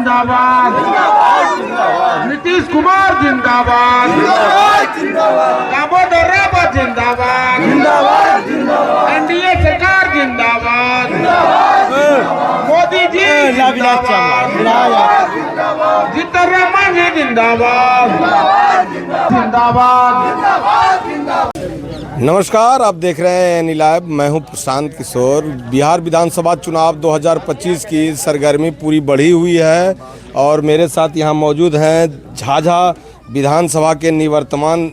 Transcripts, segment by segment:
जिंदाबाद, नीतीश कुमार जिंदाबाद, दामोदर रावत जिंदाबाद, एनडीए सरकार जिंदाबाद, मोदी जी जिंदाबाद, जीतनराम जी जिंदाबाद, जिंदाबाद। नमस्कार, आप देख रहे हैं एनी लाइव। मैं हूं प्रशांत किशोर। बिहार विधानसभा चुनाव 2025 की सरगर्मी पूरी बढ़ी हुई है और मेरे साथ यहां मौजूद हैं झाझा विधानसभा के निवर्तमान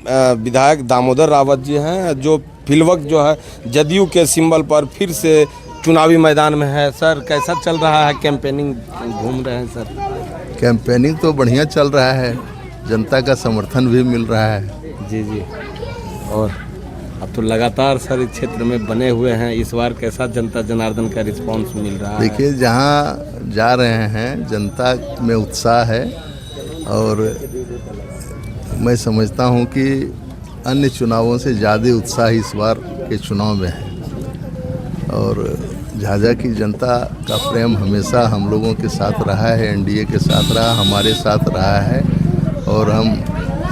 विधायक दामोदर रावत जी हैं, जो फिलवक्त जो है जदयू के सिंबल पर फिर से चुनावी मैदान में है। सर, कैसा चल रहा है कैंपेनिंग? घूम रहे हैं सर? कैंपेनिंग तो बढ़िया चल रहा है, जनता का समर्थन भी मिल रहा है। जी। और अब तो लगातार सर इस क्षेत्र में बने हुए हैं, इस बार कैसा जनता जनार्दन का रिस्पांस मिल रहा है? देखिए, जहाँ जा रहे हैं जनता में उत्साह है और मैं समझता हूँ कि अन्य चुनावों से ज़्यादा उत्साह इस बार के चुनाव में है। और झाझा की जनता का प्रेम हमेशा हम लोगों के साथ रहा है, एनडीए के साथ रहा, हमारे साथ रहा है और हम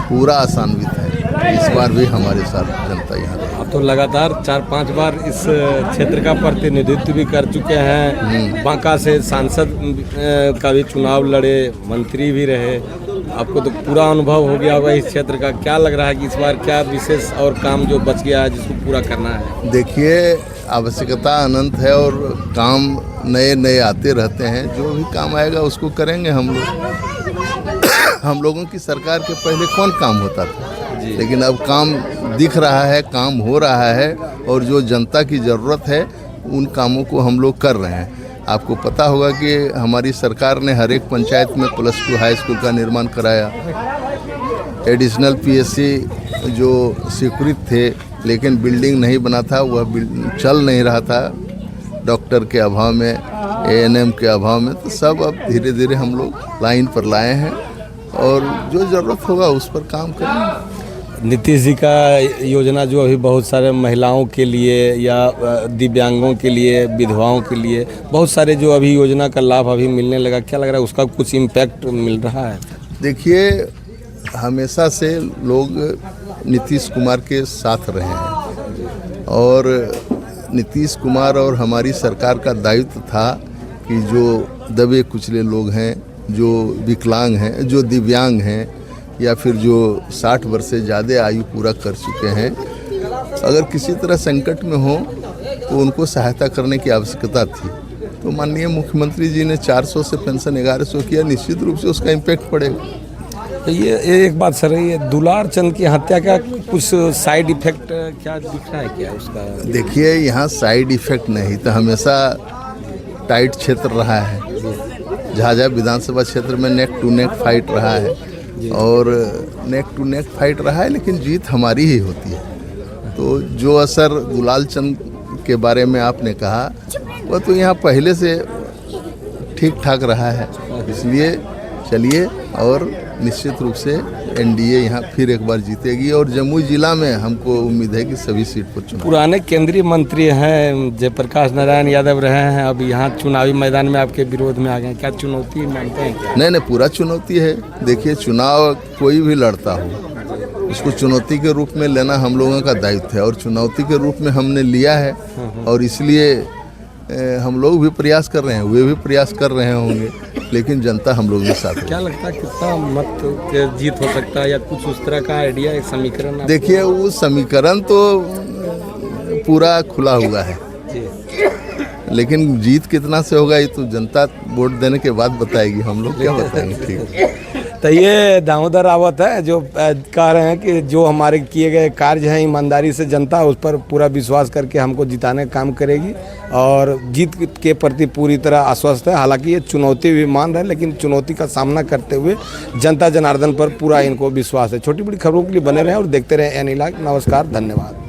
पूरा आशान्वित हैं इस बार भी हमारे साथ जनता यहाँ रही। अब तो लगातार 4-5 बार इस क्षेत्र का प्रतिनिधित्व भी कर चुके हैं। बांका से सांसद का भी चुनाव लड़े, मंत्री भी रहे। आपको तो पूरा अनुभव हो गया होगा इस क्षेत्र का। क्या लग रहा है कि इस बार क्या विशेष और काम जो बच गया है जिसको पूरा करना है? देखिए, आवश्यकता अनंत है और काम नए नए आते रहते हैं। जो भी काम आएगा उसको करेंगे हम लोग। हम लोगों की सरकार के पहले कौन काम होता था, लेकिन अब काम दिख रहा है, काम हो रहा है और जो जनता की ज़रूरत है उन कामों को हम लोग कर रहे हैं। आपको पता होगा कि हमारी सरकार ने हर एक पंचायत में +2 हाई स्कूल का निर्माण कराया। एडिशनल पीएससी जो स्वीकृत थे लेकिन बिल्डिंग नहीं बना था, वह चल नहीं रहा था डॉक्टर के अभाव में, एएनएम के अभाव में। तो सब अब धीरे धीरे हम लोग लाइन पर लाए हैं और जो ज़रूरत होगा उस पर काम करेंगे। नीतीश जी का योजना जो अभी बहुत सारे महिलाओं के लिए या दिव्यांगों के लिए, विधवाओं के लिए बहुत सारे जो अभी योजना का लाभ अभी मिलने लगा, क्या लग रहा है उसका कुछ इम्पैक्ट मिल रहा है? देखिए, हमेशा से लोग नीतीश कुमार के साथ रहे हैं और नीतीश कुमार और हमारी सरकार का दायित्व था कि जो दबे कुचले लोग हैं, जो विकलांग हैं, जो दिव्यांग हैं या फिर जो 60 वर्ष से ज़्यादा आयु पूरा कर चुके हैं, अगर किसी तरह संकट में हो तो उनको सहायता करने की आवश्यकता थी। तो माननीय मुख्यमंत्री जी ने 400 से पेंशन 1100 किया। निश्चित रूप से उसका इम्पैक्ट पड़ेगा। तो ये एक बात सर, ये दुलार चंद की हत्या का कुछ साइड इफेक्ट क्या दिख रहा है क्या उसका? देखिए, यहाँ साइड इफेक्ट नहीं तो हमेशा टाइट क्षेत्र रहा है। झाझा विधानसभा क्षेत्र में नेक टू नेक फाइट रहा है और नेक टू नेक फाइट रहा है, लेकिन जीत हमारी ही होती है। तो जो असर दुलाल चंद के बारे में आपने कहा, वह तो यहाँ पहले से ठीक ठाक रहा है। इसलिए चलिए, और निश्चित रूप से एनडीए यहाँ फिर एक बार जीतेगी और जमुई जिला में हमको उम्मीद है कि सभी सीट पर चुनाव। पुराने केंद्रीय मंत्री हैं जयप्रकाश नारायण यादव रहे हैं, अब यहाँ चुनावी मैदान में आपके विरोध में आ गए, क्या चुनौती मानते हैं? नहीं, पूरा चुनौती है। देखिए, चुनाव कोई भी लड़ता हो, इसको चुनौती के रूप में लेना हम लोगों का दायित्व है और चुनौती के रूप में हमने लिया है और इसलिए हम लोग भी प्रयास कर रहे हैं, वे भी प्रयास कर रहे होंगे, लेकिन जनता हम लोग के साथ है। क्या लगता है कितना मत के जीत हो सकता है या कुछ उस तरह का आइडिया, एक समीकरण? देखिए, वो समीकरण तो पूरा खुला हुआ है, लेकिन जीत कितना से होगा ये तो जनता वोट देने के बाद बताएगी, हम लोग क्या बताएंगे। ठीक। तो ये दामोदर रावत है जो कह रहे हैं कि जो हमारे किए गए कार्य हैं ईमानदारी से जनता उस पर पूरा विश्वास करके हमको जिताने का काम करेगी और जीत के प्रति पूरी तरह आश्वस्त है। हालांकि ये चुनौती भी मान रहे हैं, लेकिन चुनौती का सामना करते हुए जनता जनार्दन पर पूरा इनको विश्वास है। छोटी बड़ी खबरों के लिए बने रहें और देखते रहें एनी लाइव। नमस्कार, धन्यवाद।